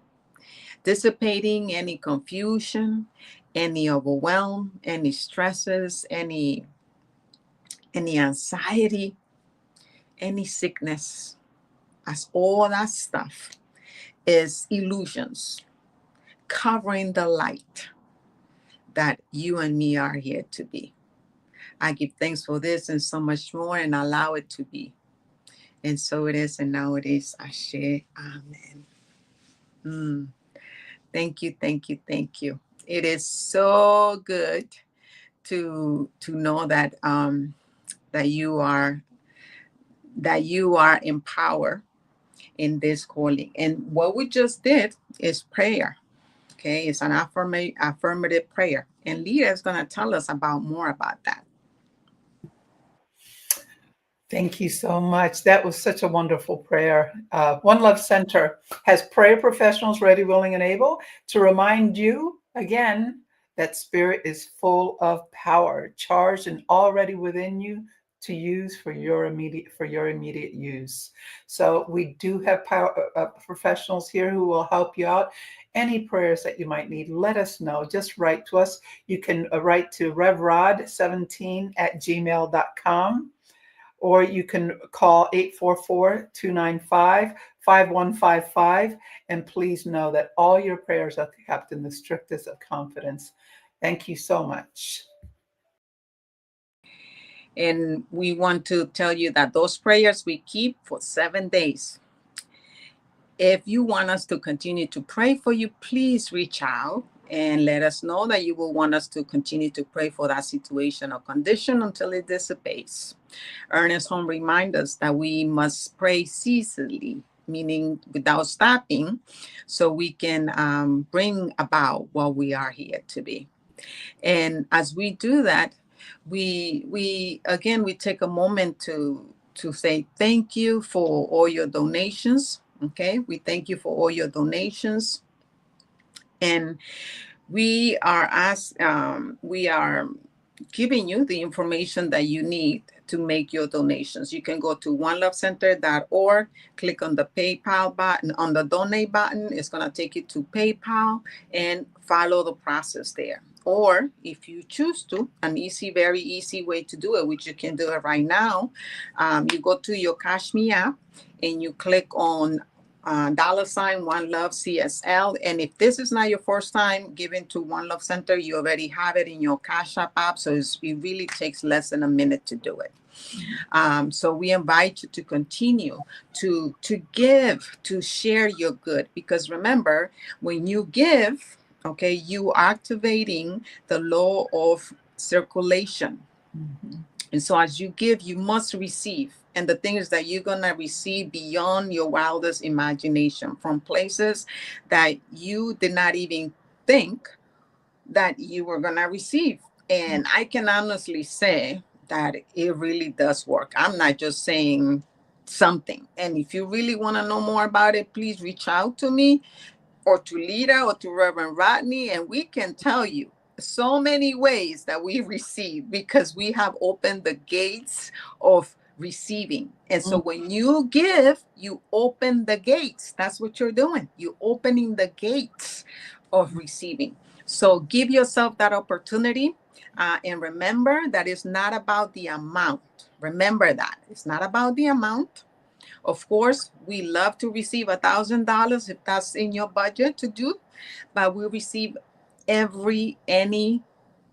dissipating any confusion, any overwhelm, any stresses, any anxiety, any sickness, as all that stuff is illusions covering the light that you and me are here to be. I give thanks for this and so much more and allow it to be. And so it is, and now it is. Ashe. Amen. Mm. Thank you, thank you, thank you. It is so good to know that you are empowered in this calling. And what we just did is prayer. Okay, it's an affirmative prayer. And Leah is going to tell us about more about that. Thank you so much. That was such a wonderful prayer. One Love Center has prayer professionals ready, willing, and able to remind you again that spirit is full of power, charged and already within you to use for your immediate use. So we do have professionals here who will help you out. Any prayers that you might need, let us know. Just write to us. You can write to revrod17@gmail.com, or you can call 844-295-5155. And please know that all your prayers are kept in the strictest of confidence. Thank you so much. And we want to tell you that those prayers we keep for 7 days. If you want us to continue to pray for you, please reach out and let us know that you will want us to continue to pray for that situation or condition until it dissipates. Ernest Home reminds us that we must pray ceaselessly, meaning without stopping, so we can bring about what we are here to be. And as we do that, we again we take a moment to say thank you for all your donations. Okay, we thank you for all your donations, and we are giving you the information that you need to make your donations. You can go to onelovecenter.org, click on the PayPal button, on the donate button. It's going to take you to PayPal and follow the process there. Or if you choose to, an easy, very easy way to do it, which you can do it right now, you go to your Cash Me app and you click on $ One Love CSL. And if this is not your first time giving to One Love Center, you already have it in your Cash App. So it really takes less than a minute to do it. So we invite you to continue to give, to share your good, because remember, when you give, okay, you are activating the law of circulation. Mhm. And so as you give, you must receive. And the thing is that you're going to receive beyond your wildest imagination, from places that you did not even think that you were going to receive. And I can honestly say that it really does work. I'm not just saying something. And if you really want to know more about it, please reach out to me, or to Lita, or to Reverend Rodney, and we can tell you so many ways that we receive, because we have opened the gates of receiving. And so when you give, you open the gates. That's what you're doing. You're opening the gates of receiving. So give yourself that opportunity. And remember that it's not about the amount. Remember that it's not about the amount. Of course, we love to receive $1,000 if that's in your budget to do, but we receive any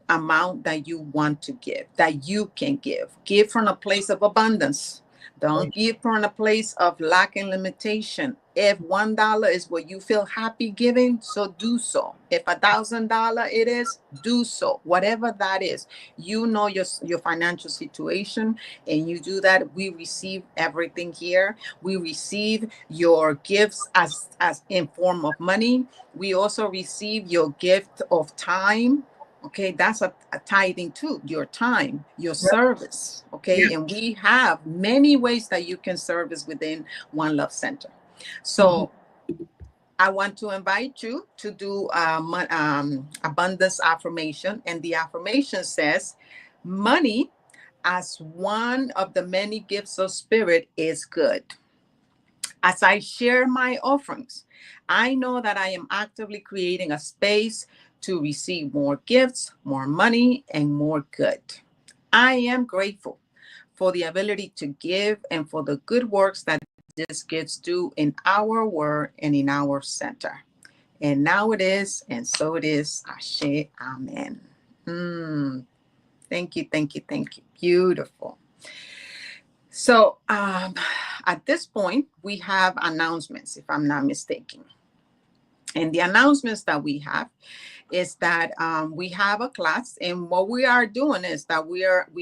amount that you want to give, that you can give. Give from a place of abundance. Don't give from a place of lack and limitation. If $1 is what you feel happy giving, so do so. If $1,000 it is, do so. Whatever that is, you know your financial situation, and you do that. We receive everything here. We receive your gifts as in form of money. We also receive your gift of time. Okay, that's a tithing too, your time, your Yep. service. Okay, and we have many ways that you can service within One Love Center. Mhm. So I want to invite you to do abundance affirmation. And the affirmation says, money as one of the many gifts of spirit is good. As I share my offerings, I know that I am actively creating a space to receive more gifts, more money, and more good. I am grateful for the ability to give and for the good works that these gifts do in our world and in our center. And now it is, and so it is. Ashe, amen. Thank you, thank you, thank you. Beautiful. So at this point, we have announcements, if I'm not mistaken. And the announcements that we have is that we have a class, and what we are doing is that we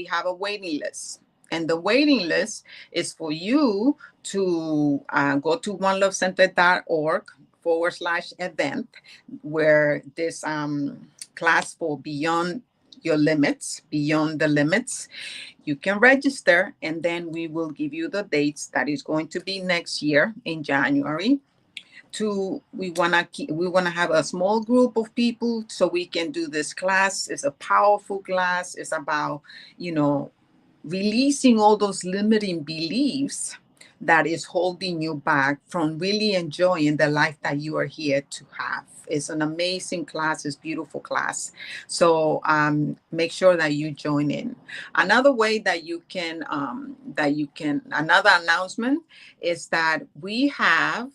have a waiting list. And the waiting list is for you to go to onelovecenter.org/event, where this class for Beyond Your Limits, Beyond the Limits, you can register, and then we will give you the dates. That is going to be next year in January. We want to have a small group of people so we can do this class. It's a powerful class. It's about, releasing all those limiting beliefs that is holding you back from really enjoying the life that you are here to have. It's an amazing class. It's a beautiful class. So make sure that you join in. Another way another announcement is that we have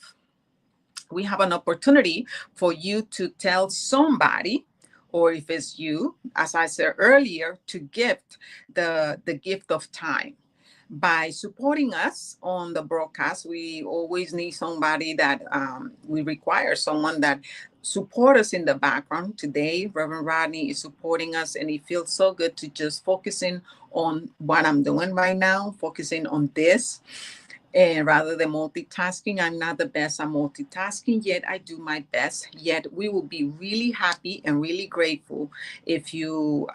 an opportunity for you to tell somebody, or if it's you, as I said earlier, to gift the gift of time. By supporting us on the broadcast, we always need somebody that we require someone that support us in the background. Today, Reverend Rodney is supporting us, and it feels so good to just focusing on what I'm doing right now, focusing on this. And rather than multitasking, I'm not the best at multitasking, yet I do my best. Yet we will be really happy and really grateful if you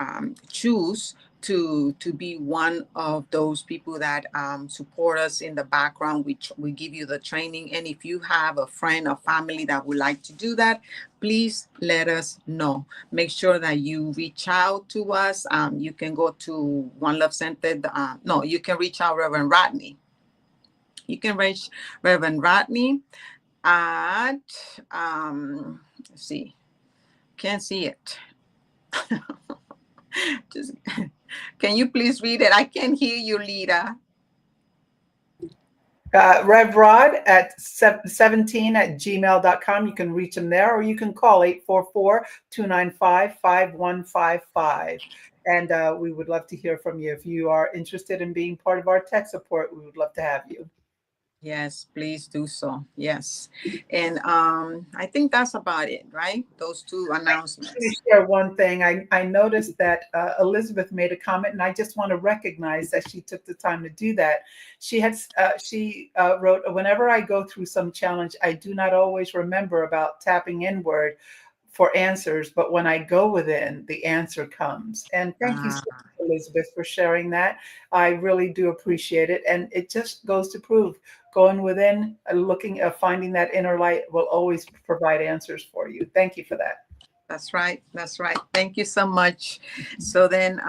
choose to be one of those people that support us in the background. We give you the training, and if you have a friend or family that would like to do that, please let us know. Make sure that you reach out to us. You can go to One Love Center. No, you can reach out Reverend Rodney. You can reach Reverend Rodney at let's see, can't see it. Just can you please read it? I can't hear you, Lita. Rev Rod at 17 at gmail.com. You can reach him there, or you can call 844-295-5155. And we would love to hear from you. If you are interested in being part of our tech support, we would love to have you. Yes, please do so. Yes. And I think that's about it, right? Those two Let me announcements. share one thing. I noticed that Elizabeth made a comment, and I just want to recognize that she took the time to do that. She wrote, "Whenever I go through some challenge, I do not always remember about tapping inward for answers, but when I go within, the answer comes." And thank you so Ah, much, Elizabeth, for sharing that. I really do appreciate it, and it just goes to prove going within, looking, finding that inner light will always provide answers for you. Thank you for that. that's right. That's right. Thank you so much. So then,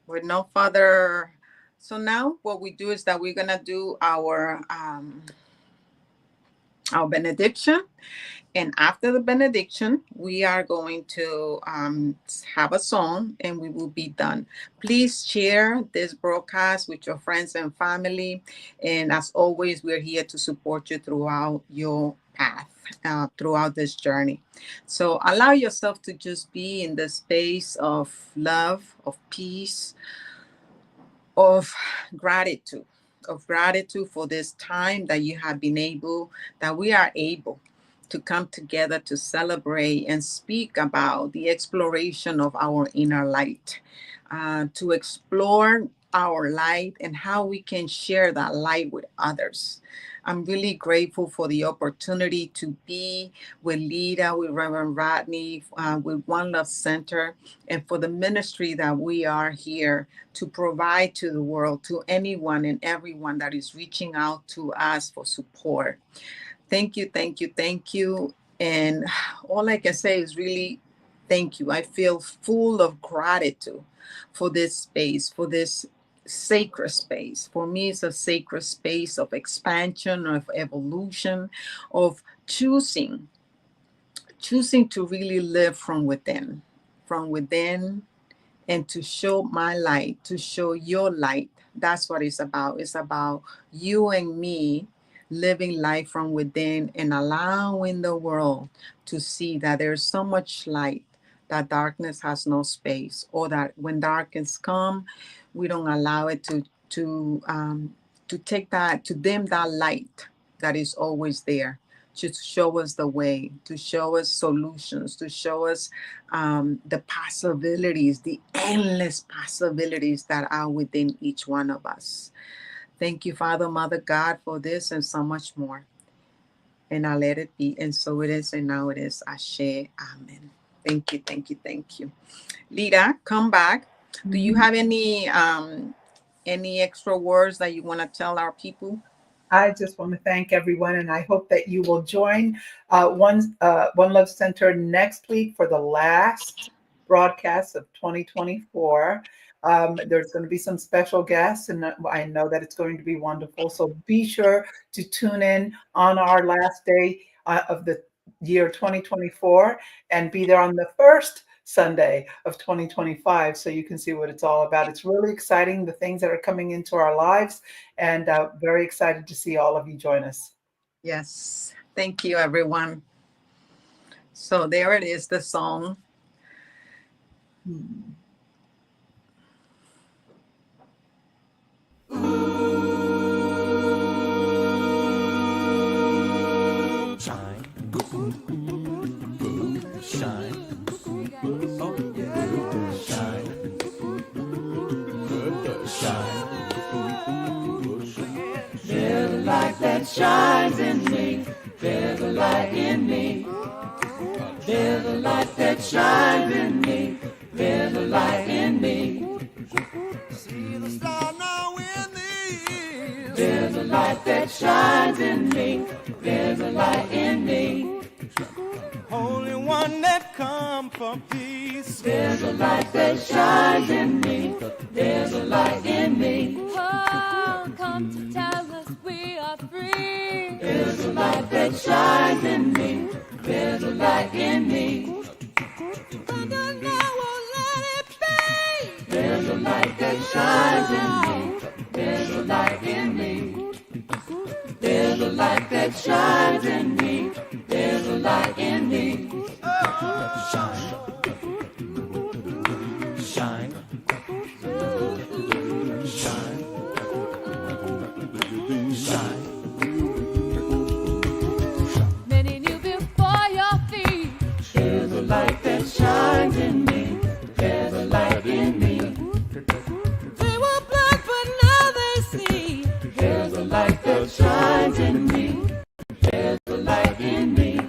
with no further, so now what we do is that we're gonna do our benediction. And after the benediction, we are going to have a song and we will be done. Please share this broadcast with your friends and family. And as always, we're here to support you throughout your path, throughout this journey. So allow yourself to just be in the space of love, of peace, of gratitude, for this time that you have been able, that we are able to come together to celebrate and speak about the exploration of our inner light, to explore our light and how we can share that light with others. I'm really grateful for the opportunity to be with Lita, with Reverend Rodney, with One Love Center, and for the ministry that we are here to provide to the world, to anyone and everyone that is reaching out to us for support. Thank you, thank you, thank you. And all I can say is really thank you. I feel full of gratitude for this space, for this sacred space. For me, it's a sacred space of expansion, of evolution, of choosing to really live from within, and to show my light, to show your light. That's what it's about. It's about you and me living life from within and allowing the world to see that there's so much light that darkness has no space, or that when darkness come, we don't allow it to take that, to dim that light that is always there, to show us the way, to show us solutions, to show us the possibilities, the endless possibilities that are within each one of us. Thank you, Father, Mother, God, for this and so much more. And I let it be. And so it is, and now it is. Ashe. Amen. Thank you, thank you, thank you. Lita, come back. Do you Mhm. have any extra words that you want to tell our people? I just want to thank everyone, and I hope that you will join One Love Center next week for the last broadcast of 2024. There's going to be some special guests, and I know that it's going to be wonderful. So be sure to tune in on our last day of the year 2024 and be there on the first Sunday of 2025 so you can see what it's all about. It's really exciting, the things that are coming into our lives, and very excited to see all of you join us. Yes. Thank you, everyone. So there it is, the song. Hmm. Shine, shine, oh yeah, shine, shine. There's a light that shines in me. There's a light in me. There's a light that shines in me. There's a light in me. light that shines in me. There's a light in me. Holy One that come for peace. There's a light that shines in me. There's a light in me. Oh, come to tell us we are free. There's a light that shines in me. There's a light in me. But I won't let it be. There's a light that shines in me. There's a light in me. There's a light that shines in me. There's a light in me. Shine. Shine. Shine. Shine. Many knew before your feet. There's a light that shines in me. There's a light in me. They were blind, but now they see. There's a light that shines in me. There's a light in me.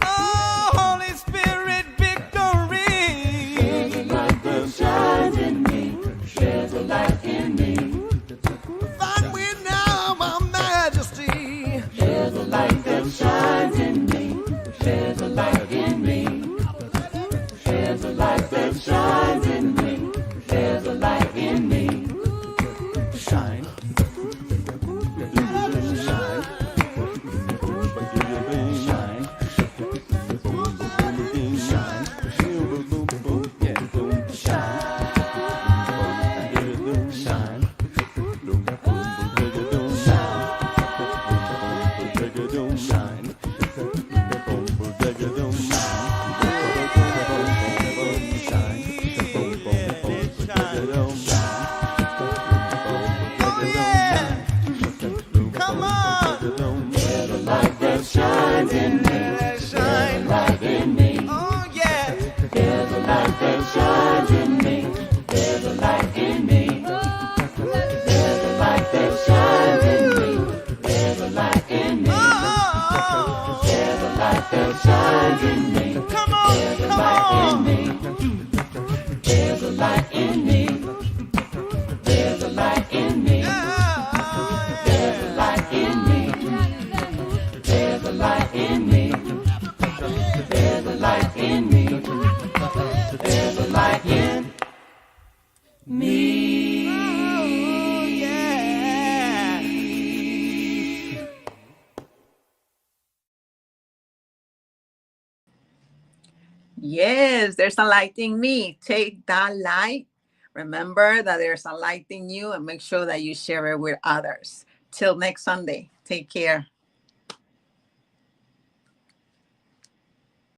Oh, Holy Spirit, victory. There's a light that shines in me. There's a light in me. Find we now, our majesty. There's a light that shines in me. There's a light in me. There's a light that shines in me. There's a light in me. Shine. Come on. There's a light that shines in me. There's a light in me. Oh, yeah. There's a light that shines in me. There's a light in me. There's a light that shines in me. There's a light in me. Oh, There's a light that shines in me. come on. There's a Come light in on. me. There's a light in me. There's a light in me. There's a light in me. There's a light in me. There's a light in me. There's a light in me. Oh, yeah. Yes, there's a light in me. Take that light. Remember that there's a light in you and make sure that you share it with others. Till next Sunday. Take care.